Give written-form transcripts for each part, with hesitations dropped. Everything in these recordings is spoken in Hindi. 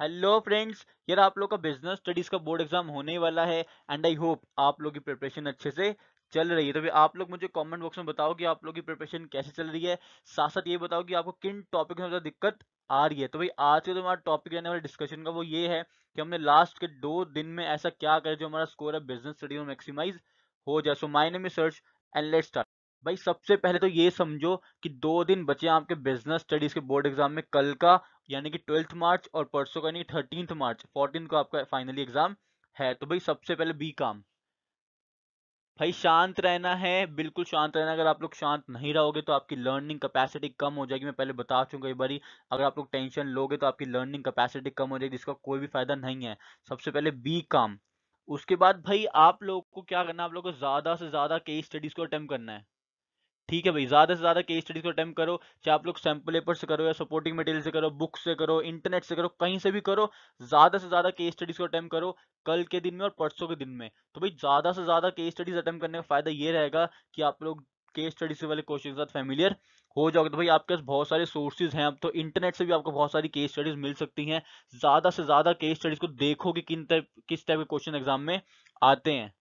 हेलो फ्रेंड्स, यार आप लोग का बिजनेस स्टडीज का बोर्ड एग्जाम होने ही वाला है एंड आई होप आप लोग की प्रिपरेशन अच्छे से चल रही है। तो फिर आप लोग मुझे कमेंट बॉक्स में बताओ कि आप लोग की प्रिपरेशन कैसे चल रही है। साथ साथ ये बताओ कि आपको किन टॉपिक में ज़्यादा दिक्कत आ रही है। तो भाई आज के जो हमारा टॉपिक रहने वाला डिस्कशन का वो ये है कि हमने लास्ट के 2 दिन में ऐसा क्या करें जो हमारा स्कोर है बिजनेस स्टडी में मैक्सिमाइज हो जाए। So my name is search and let's start. भाई सबसे पहले तो ये समझो कि 2 दिन बचे हैं आपके बिजनेस स्टडीज के बोर्ड एग्जाम में। कल का यानी कि 12th मार्च और परसों का यानी 13th मार्च 14 को आपका फाइनली एग्जाम है। तो भाई सबसे पहले बी काम। भाई शांत रहना है, बिल्कुल शांत रहना। अगर आप लोग शांत नहीं रहोगे तो आपकी लर्निंग कैपेसिटी कम हो जाएगी। मैं पहले बता चुका कई बारी, अगर आप लोग टेंशन लोगे तो आपकी लर्निंग कैपेसिटी कम हो जाएगी, जिसका कोई भी फायदा नहीं है। सबसे पहले बी काम। उसके बाद भाई आप लोग को क्या करना है, आप लोग को ज्यादा से ज्यादा केस स्टडीज को अटेम्प्ट करना है। ठीक है भाई, ज्यादा से ज्यादा केस स्टडीज को अटेम्प्ट करो। चाहे आप लोग सैम्पल पेपर से करो या सपोर्टिंग मटेरियल से करो, बुक से करो, इंटरनेट से करो, कहीं से भी करो। ज्यादा से ज्यादा केस स्टडीज को अटेम्प्ट करो कल के दिन में और परसों के दिन में। तो भाई ज्यादा से ज्यादा केस स्टडीज अटेम्प्ट करने का फायदा ये रहेगा कि आप लोग केस स्टडीज वाले क्वेश्चन के साथ फेमिलियर हो जाओगे। तो भाई आपके पास बहुत सारे सोर्सेज हैं, अब तो इंटरनेट से भी आपको बहुत सारी केस स्टडीज मिल सकती हैं। ज्यादा से ज्यादा केस स्टडीज को देखो कि किस टाइप के क्वेश्चन एग्जाम में आते हैं।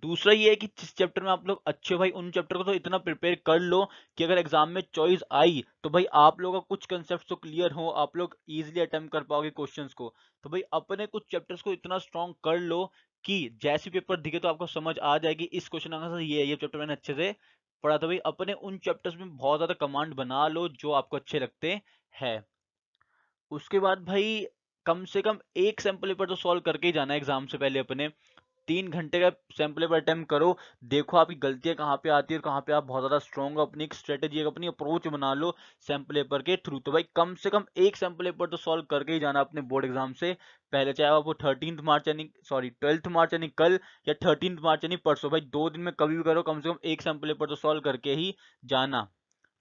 दूसरा ये है कि जिस चैप्टर में आप लोग अच्छे हो भाई, उन चैप्टर को तो इतना प्रिपेयर कर लो कि अगर एग्जाम में चॉइस आई तो भाई आप लोगों का कुछ कंसेप्ट तो क्लियर हो, आप लोग इजीली अटेम्प्ट कर पाओगे क्वेश्चंस को। तो भाई अपने कुछ चैप्टर्स को इतना स्ट्रांग कर लो कि जैसे पेपर दिखे तो आपको समझ आ जाएगी इस क्वेश्चन आंसर ये है, ये चैप्टर मैंने अच्छे से पढ़ा। तो भाई अपने उन चैप्टर्स में बहुत ज्यादा कमांड बना लो जो आपको अच्छे लगते हैं। उसके बाद भाई कम से कम एक सैंपल पेपर तो सॉल्व करके ही जाना है एग्जाम से पहले। अपने 3 घंटे का सैंपल पेपर अटेम्प्ट करो, देखो आपकी गलतियां कहाँ पे आती है और कहाँ पे आप बहुत ज्यादा स्ट्रॉन्ग हो। अपनी एक स्ट्रेटेजी, अपनी अप्रोच बना लो सैंपल पेपर के थ्रू। तो भाई कम से कम एक सैंपल पेपर तो सॉल्व करके ही जाना अपने बोर्ड एग्जाम से पहले, चाहे आप वो 13th मार्च यानी सॉरी 12th मार्च यानी कल, या 13th मार्च यानी परसों। भाई 2 दिन में कभी भी करो, कम से कम एक सैंपल पेपर तो सॉल्व करके ही जाना।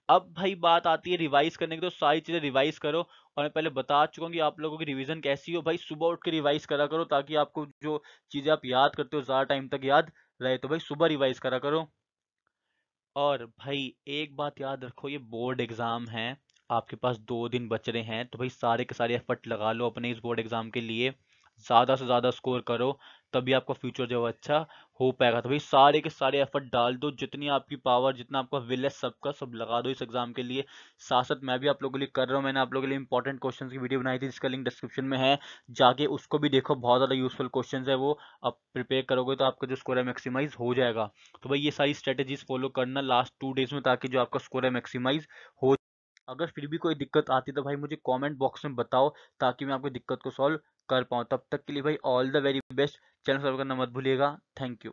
अब भाई बात आती है रिवाइज करने की, तो सारी चीजें रिवाइज करो। और मैं पहले बता चुका हूँ कि आप लोगों की रिवीजन कैसी हो। भाई सुबह उठ के रिवाइज करा करो ताकि आपको जो चीजें आप याद करते हो ज्यादा टाइम तक याद रहे। तो भाई सुबह रिवाइज करा करो। और भाई एक बात याद रखो, ये बोर्ड एग्जाम है, आपके पास 2 दिन बच रहे हैं। तो भाई सारे के सारे एफर्ट लगा लो अपने इस बोर्ड एग्जाम के लिए, ज्यादा से ज्यादा स्कोर करो, तभी आपका फ्यूचर जो है वो अच्छा हो पाएगा। तो भाई सारे के सारे एफर्ट डाल दो, जितनी आपकी पावर, जितना आपका विल है, सबका सब लगा दो इस एग्जाम के लिए। साथ साथ मैं भी आप लोगों के लिए कर रहा हूँ, मैंने आप लोगों के लिए इंपॉर्टेंट क्वेश्चन की वीडियो बनाई थी जिसका लिंक डिस्क्रिप्शन में है, जाके उसको भी देखो। बहुत ज्यादा यूजफुल क्वेश्चन है वो, आप प्रिपेयर करोगे तो आपका जो स्कोर है मैक्सिमाइज हो जाएगा। तो भाई ये सारी स्ट्रेटेजीज फॉलो करना लास्ट 2 डेज में, ताकि जो आपका स्कोर है मैक्सिमाइज हो। अगर फिर भी कोई दिक्कत आती है तो भाई मुझे कमेंट बॉक्स में बताओ, ताकि मैं आपकी दिक्कत को सॉल्व कर पाऊँ। तब तक के लिए भाई all the very best. Channel subscribe करना मत भूलिएगा। Thank you.